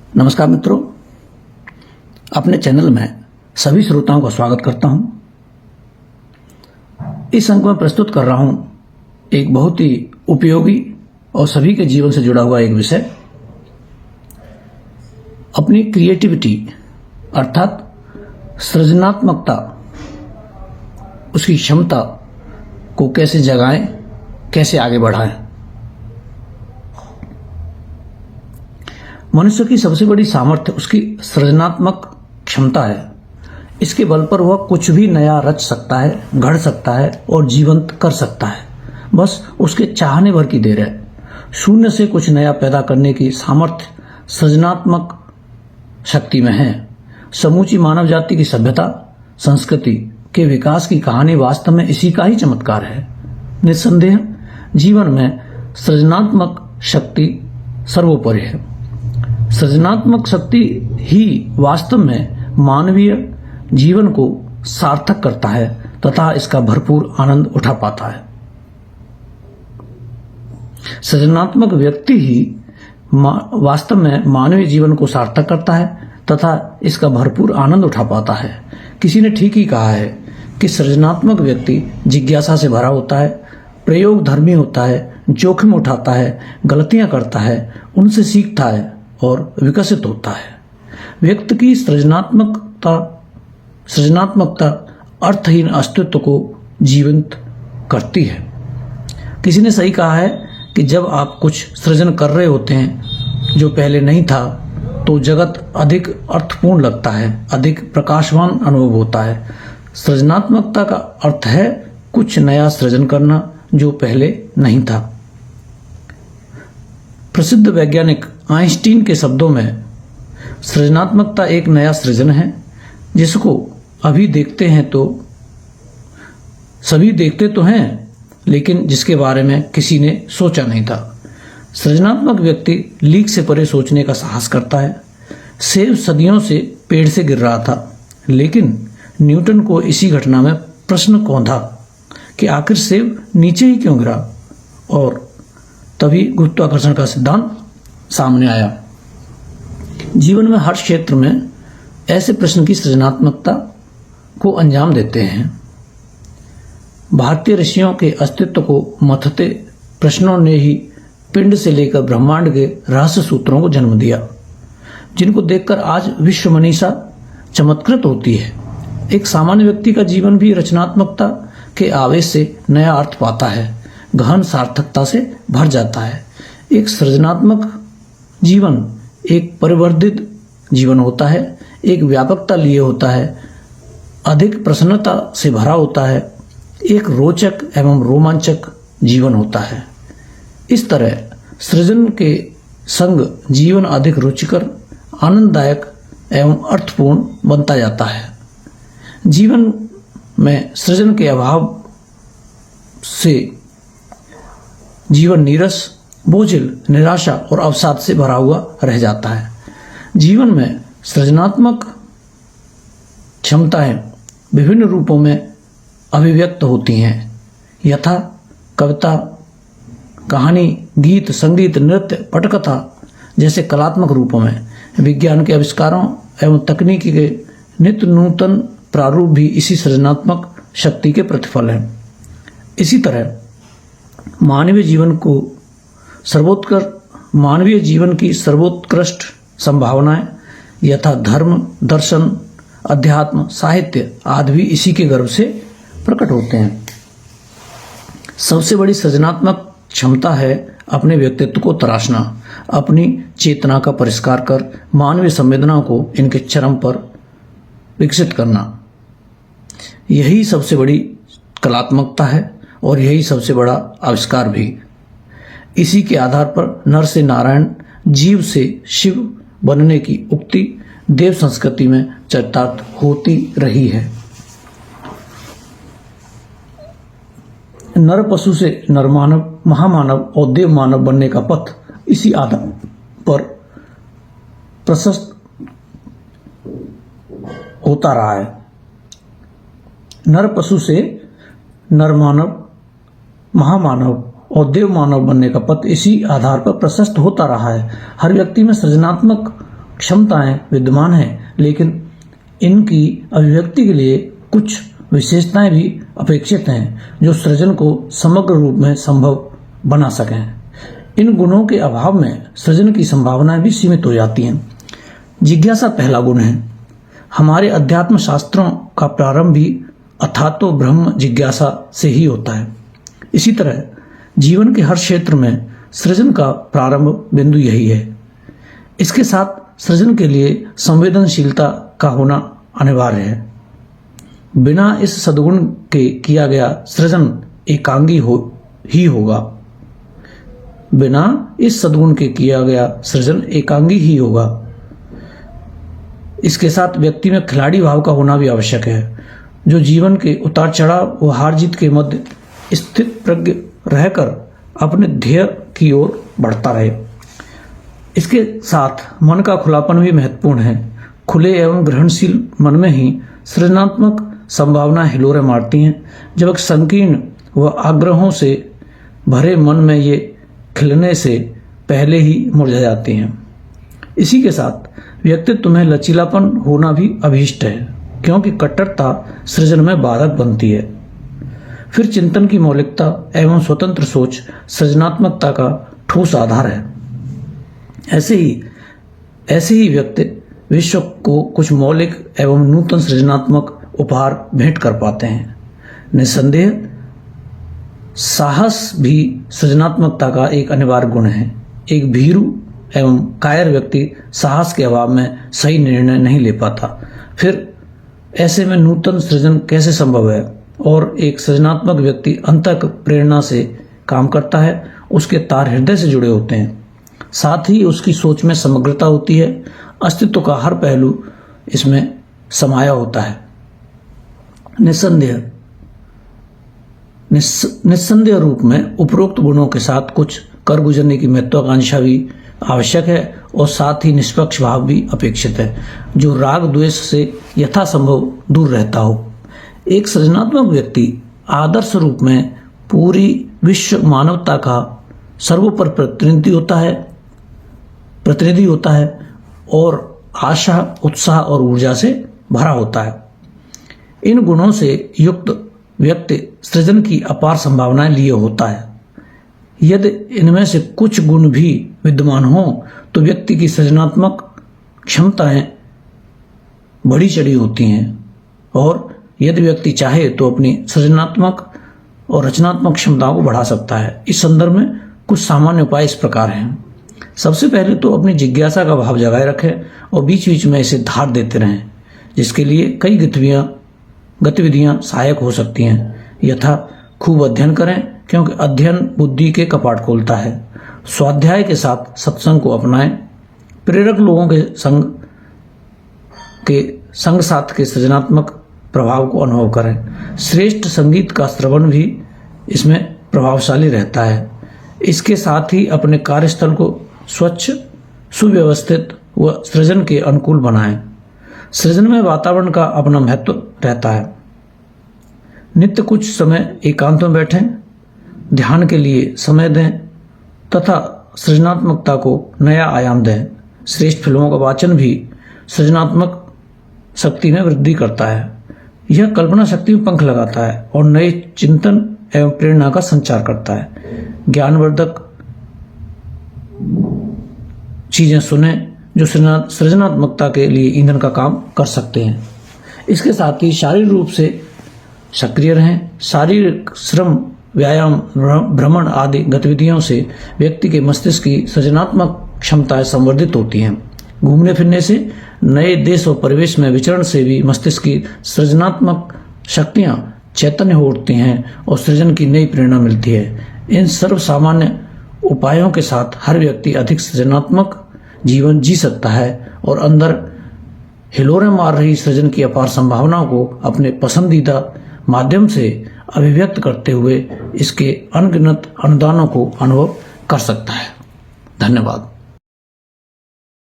नमस्कार मित्रों, अपने चैनल में सभी श्रोताओं का स्वागत करता हूं। इस अंक में प्रस्तुत कर रहा हूं एक बहुत ही उपयोगी और सभी के जीवन से जुड़ा हुआ एक विषय, अपनी क्रिएटिविटी अर्थात सृजनात्मकता, उसकी क्षमता को कैसे जगाएं, कैसे आगे बढ़ाएं। मनुष्य की सबसे बड़ी सामर्थ्य उसकी सृजनात्मक क्षमता है। इसके बल पर वह कुछ भी नया रच सकता है, गढ़ सकता है और जीवंत कर सकता है। बस उसके चाहने भर की देर है। शून्य से कुछ नया पैदा करने की सामर्थ्य सृजनात्मक शक्ति में है। समूची मानव जाति की सभ्यता, संस्कृति के विकास की कहानी वास्तव में इसी का ही चमत्कार है। निस्संदेह जीवन में सृजनात्मक शक्ति सर्वोपरि है। सृजनात्मक शक्ति ही वास्तव में मानवीय जीवन को सार्थक करता है तथा इसका भरपूर आनंद उठा पाता है। सृजनात्मक व्यक्ति ही वास्तव में मानवीय जीवन को सार्थक करता है तथा इसका भरपूर आनंद उठा पाता है। किसी ने ठीक ही कहा है कि सृजनात्मक व्यक्ति जिज्ञासा से भरा होता है, प्रयोग धर्मी होता है, जोखिम उठाता है, गलतियां करता है, उनसे सीखता है और विकसित होता है। व्यक्ति की सृजनात्मकता अर्थहीन अस्तित्व को जीवंत करती है। किसी ने सही कहा है कि जब आप कुछ सृजन कर रहे होते हैं जो पहले नहीं था, तो जगत अधिक अर्थपूर्ण लगता है, अधिक प्रकाशवान अनुभव होता है। सृजनात्मकता का अर्थ है कुछ नया सृजन करना जो पहले नहीं था। प्रसिद्ध वैज्ञानिक आइंस्टीन के शब्दों में सृजनात्मकता एक नया सृजन है जिसको अभी देखते हैं तो सभी देखते तो हैं, लेकिन जिसके बारे में किसी ने सोचा नहीं था। सृजनात्मक व्यक्ति लीक से परे सोचने का साहस करता है। सेब सदियों से पेड़ से गिर रहा था, लेकिन न्यूटन को इसी घटना में प्रश्न कौंधा कि आखिर सेब नीचे ही क्यों गिरा, और तभी गुरुत्वाकर्षण का सिद्धांत सामने आया। जीवन में हर क्षेत्र में ऐसे प्रश्न की सृजनात्मकता को अंजाम देते हैं। भारतीय ऋषियों के अस्तित्व को मथते प्रश्नों ने ही पिंड से लेकर ब्रह्मांड के रहस्य सूत्रों को जन्म दिया, जिनको देखकर आज विश्व मनीषा चमत्कृत होती है। एक सामान्य व्यक्ति का जीवन भी रचनात्मकता के आवेश से नया अर्थ पाता है, गहन सार्थकता से भर जाता है। एक सृजनात्मक जीवन एक परिवर्धित जीवन होता है, एक व्यापकता लिए होता है, अधिक प्रसन्नता से भरा होता है, एक रोचक एवं रोमांचक जीवन होता है। इस तरह सृजन के संग जीवन अधिक रुचिकर, आनंददायक एवं अर्थपूर्ण बनता जाता है। जीवन में सृजन के अभाव से जीवन नीरस, बोझिल, निराशा और अवसाद से भरा हुआ रह जाता है। जीवन में सृजनात्मक क्षमताएं विभिन्न रूपों में अभिव्यक्त होती हैं, यथा कविता, कहानी, गीत, संगीत, नृत्य, पटकथा जैसे कलात्मक रूपों में। विज्ञान के आविष्कारों एवं तकनीकी के नित्य नूतन प्रारूप भी इसी सृजनात्मक शक्ति के प्रतिफल हैं। इसी तरह मानवीय जीवन की सर्वोत्कृष्ट संभावनाएं यथा धर्म, दर्शन, अध्यात्म, साहित्य आदि भी इसी के गर्भ से प्रकट होते हैं। सबसे बड़ी सृजनात्मक क्षमता है अपने व्यक्तित्व को तराशना, अपनी चेतना का परिष्कार कर मानवीय संवेदनाओं को इनके चरम पर विकसित करना। यही सबसे बड़ी कलात्मकता है और यही सबसे बड़ा आविष्कार भी। इसी के आधार पर नर से नारायण, जीव से शिव बनने की उक्ति देव संस्कृति में चरितार्थ होती रही है। नर पशु से नर मानव, महामानव और देव मानव बनने का पथ इसी आधार पर प्रशस्त होता रहा है। नर पशु से नर मानव, महामानव और देव मानव बनने का पथ इसी आधार पर प्रशस्त होता रहा है। हर व्यक्ति में सृजनात्मक क्षमताएं विद्यमान हैं, लेकिन इनकी अभिव्यक्ति के लिए कुछ विशेषताएं भी अपेक्षित हैं जो सृजन को समग्र रूप में संभव बना सकें। इन गुणों के अभाव में सृजन की संभावनाएं भी सीमित हो जाती हैं। जिज्ञासा पहला गुण है। हमारे अध्यात्म शास्त्रों का प्रारंभ भी अथातो ब्रह्म जिज्ञासा से ही होता है। इसी तरह जीवन के हर क्षेत्र में सृजन का प्रारंभ बिंदु यही है। इसके साथ सृजन के लिए संवेदनशीलता का होना अनिवार्य है। बिना इस सद्गुण के किया गया सृजन एकांगी ही होगा। बिना इस सद्गुण के किया गया सृजन एकांगी ही होगा। इसके साथ व्यक्ति में खिलाड़ी भाव का होना भी आवश्यक है, जो जीवन के उतार चढ़ाव व हार जीत के मध्य स्थित प्रज्ञ रहकर अपने ध्येय की ओर बढ़ता रहे। इसके साथ मन का खुलापन भी महत्वपूर्ण है। खुले एवं ग्रहणशील मन में ही सृजनात्मक संभावनाएं हिलोरे मारती हैं, जबकि संकीर्ण व आग्रहों से भरे मन में ये खिलने से पहले ही मुरझा जाती हैं। इसी के साथ व्यक्तित्व में लचीलापन होना भी अभीष्ट है, क्योंकि कट्टरता सृजन में बाधक बनती है। फिर चिंतन की मौलिकता एवं स्वतंत्र सोच सृजनात्मकता का ठोस आधार है। ऐसे ही व्यक्ति विश्व को कुछ मौलिक एवं नूतन सृजनात्मक उपहार भेंट कर पाते हैं। निस्संदेह साहस भी सृजनात्मकता का एक अनिवार्य गुण है। एक भीरू एवं कायर व्यक्ति साहस के अभाव में सही निर्णय नहीं ले पाता। फिर ऐसे में नूतन सृजन कैसे संभव है? और एक सृजनात्मक व्यक्ति अंतःक प्रेरणा से काम करता है, उसके तार हृदय से जुड़े होते हैं। साथ ही उसकी सोच में समग्रता होती है। अस्तित्व का हर पहलू इसमें समाया होता है। निस्संदेह रूप में उपरोक्त गुणों के साथ कुछ कर गुजरने की महत्वाकांक्षा भी आवश्यक है और साथ ही निष्पक्ष भाव भी अपेक्षित है, जो राग द्वेष से यथासंभव दूर रहता हो। एक सृजनात्मक व्यक्ति आदर्श रूप में पूरी विश्व मानवता का सर्वोपरि प्रतिनिधि होता है और आशा, उत्साह और ऊर्जा से भरा होता है। इन गुणों से युक्त व्यक्ति सृजन की अपार संभावनाएं लिए होता है। यदि इनमें से कुछ गुण भी विद्यमान हो तो व्यक्ति की सृजनात्मक क्षमताएं बढ़ी चढ़ी होती हैं, और यदि व्यक्ति चाहे तो अपनी सृजनात्मक और रचनात्मक क्षमताओं को बढ़ा सकता है। इस संदर्भ में कुछ सामान्य उपाय इस प्रकार हैं। सबसे पहले तो अपनी जिज्ञासा का भाव जगाए रखें और बीच बीच में इसे धार देते रहें, जिसके लिए कई गतिविधियां सहायक हो सकती हैं। यथा खूब अध्ययन करें, क्योंकि अध्ययन बुद्धि के कपाट खोलता है। स्वाध्याय के साथ सत्संग को अपनाएं। प्रेरक लोगों के संग साथ के सृजनात्मक प्रभाव को अनुभव करें। श्रेष्ठ संगीत का श्रवण भी इसमें प्रभावशाली रहता है। इसके साथ ही अपने कार्यस्थल को स्वच्छ, सुव्यवस्थित व सृजन के अनुकूल बनाएं। सृजन में वातावरण का अपना महत्व रहता है। नित्य कुछ समय एकांत में बैठें, ध्यान के लिए समय दें तथा सृजनात्मकता को नया आयाम दें। श्रेष्ठ फिल्मों का वाचन भी सृजनात्मक शक्ति में वृद्धि करता है। यह कल्पना शक्ति में पंख लगाता है और नए चिंतन एवं प्रेरणा का संचार करता है। ज्ञानवर्धक चीजें सुने जो सृजनात्मकता के लिए ईंधन का काम कर सकते हैं। इसके साथ ही शारीरिक रूप से सक्रिय रहें। शारीरिक श्रम, व्यायाम, भ्रमण आदि गतिविधियों से व्यक्ति के मस्तिष्क की सृजनात्मक क्षमताएं संवर्धित होती हैं। घूमने फिरने से, नए देश और परिवेश में विचरण से भी मस्तिष्क की सृजनात्मक शक्तियां चैतन्य हो उठती हैं और सृजन की नई प्रेरणा मिलती है। इन सर्व सामान्य उपायों के साथ हर व्यक्ति अधिक सृजनात्मक जीवन जी सकता है और अंदर हिलोरे मार रही सृजन की अपार संभावनाओं को अपने पसंदीदा माध्यम से अभिव्यक्त करते हुए इसके अनगिनत अनुदानों को अनुभव कर सकता है। धन्यवाद।